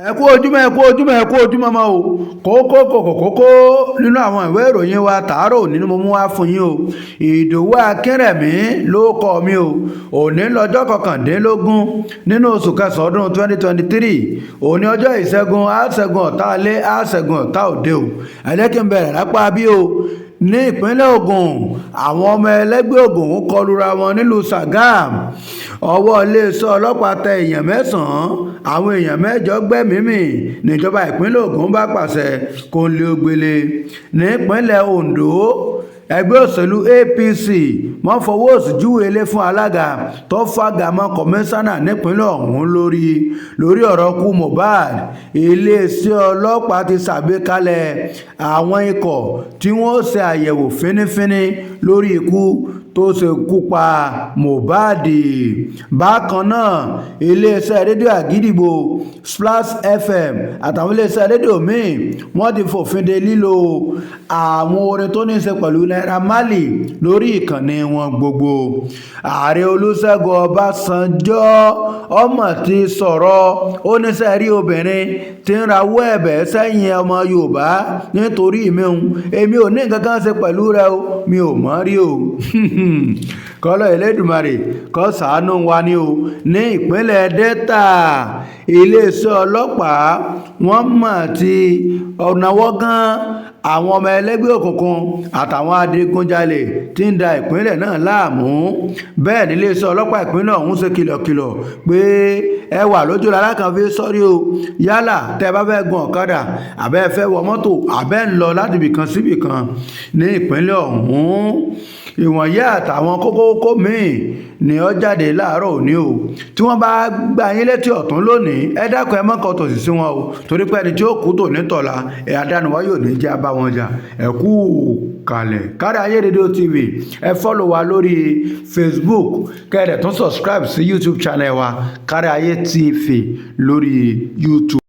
ẹ kú ojúmọ́ mọ́ o kókó nínú àwọn ìwé ìròyìn wa tàárọ̀ òní ni mo mú wá fún yín o Ìdòwú Akínrẹ̀mí ló kọ mi o òní lọ́jọ́ kọkàndínlógún nínú oṣù kẹsàn-án ọdún 2023 òní ọjọ́ ìṣẹ́gun àṣẹ́gun ọ̀tá alé àṣẹ́gun ọ̀tá òde o ẹ jẹ́ kí n bẹ̀rẹ̀ lápá bí o ní ìpínlẹ̀ Ògùn àwọn ọmọ ẹlẹ́gbẹ́ Ògùn kọlura wọn nílùú Sàgám ọwọ́ iléeṣẹ́ ọlọ́pàá tẹ èèyàn mẹ́sàn-án àwọn èèyàn mẹ́jọ gbẹ́mìí níjọba ìpínlẹ̀ Ògùn bá pàṣẹ kó ń lé ogbele nípínlẹ̀ Ondo ẹgbẹ́ òṣèlú APC wọ́n fọwọ́ òsì júwe ilé fún alága tó fàgàmọ́ kọmíṣánná nípínlẹ̀ ọ̀hún lórí ọ̀rọ̀ kú Mohbad iléeṣẹ́ ọlọ́pàá ti ṣàgbékalẹ̀ àwọn ikọ̀ tí wọ́n ṣe àyẹ̀wò fínífíní lórí ikú tó ṣekú pa Mohbad. Bákan náà iléeṣẹ́ rédíò àgídìgbò Splash FM àtàwọn iléeṣẹ́ rédíò míì wọ́n ti fòfin de lílo àwọn orin tó ní í ṣe pẹ̀lú Naira Marley lórí ìkànnì wọn gbogbo. Ààrẹ Olúṣẹ́gun Ọbásanjọ́ ọmọ ti sọ̀rọ̀ ó níṣẹ́ rí obìnrin tí ń rawọ́ ẹ̀bẹ̀ sẹ́yìn ọmọ Yorùbá nítorí èmi ò ní nǹkan kan ṣe pẹ̀lú rẹ o mi ò mọ̀ rí o kọ́lọ́ Elédùmarè kó ṣàánú wa ni o. ní ìpínlẹ̀ Delta iléeṣẹ́ ọlọ́pàá wọ́n mọ̀ ti ọ̀nàwọ́ gan àwọn ọmọ ẹlẹ́gbẹ́ òkùnkùn àtàwọn adigunjalè tí ń da ìpínlẹ̀ náà láàmú. bẹ́ẹ̀ ni iléeṣẹ́ ọlọ́pàá ìpínlẹ̀ ọ̀hún ṣe kìlọ̀kìlọ̀ pé ẹ wà lójú lára kan fi sọ́rí o yálà tẹ́ bá fẹ́ gun ọ̀kadà àbẹ́ fẹ́ wọ mọ́tò àbẹ́ ń lọ láti ibìkan síbìkan ní ìpínlẹ̀ ọ̀hún. ìwọ̀nyí àtàwọn kókó míì ni ó jáde láàárọ̀ òní o tí wọ́n bá gbà yín létí ọ̀tún lónìí ẹ dákun ẹ mọ́kàn tòsí sí wọn o torí pé ẹni tí ó kú tò nítọ̀la ẹ̀ adánuwá yóò ní jẹ́ abá wọn jà ẹ kú kalẹ̀. Káríayé rédíò TV ẹ fọ́lọ̀ wa lórí Facebook kẹ́ẹ̀dẹ̀ tún subscribe sí YouTube channel wa Káríayé TV lórí YouTube.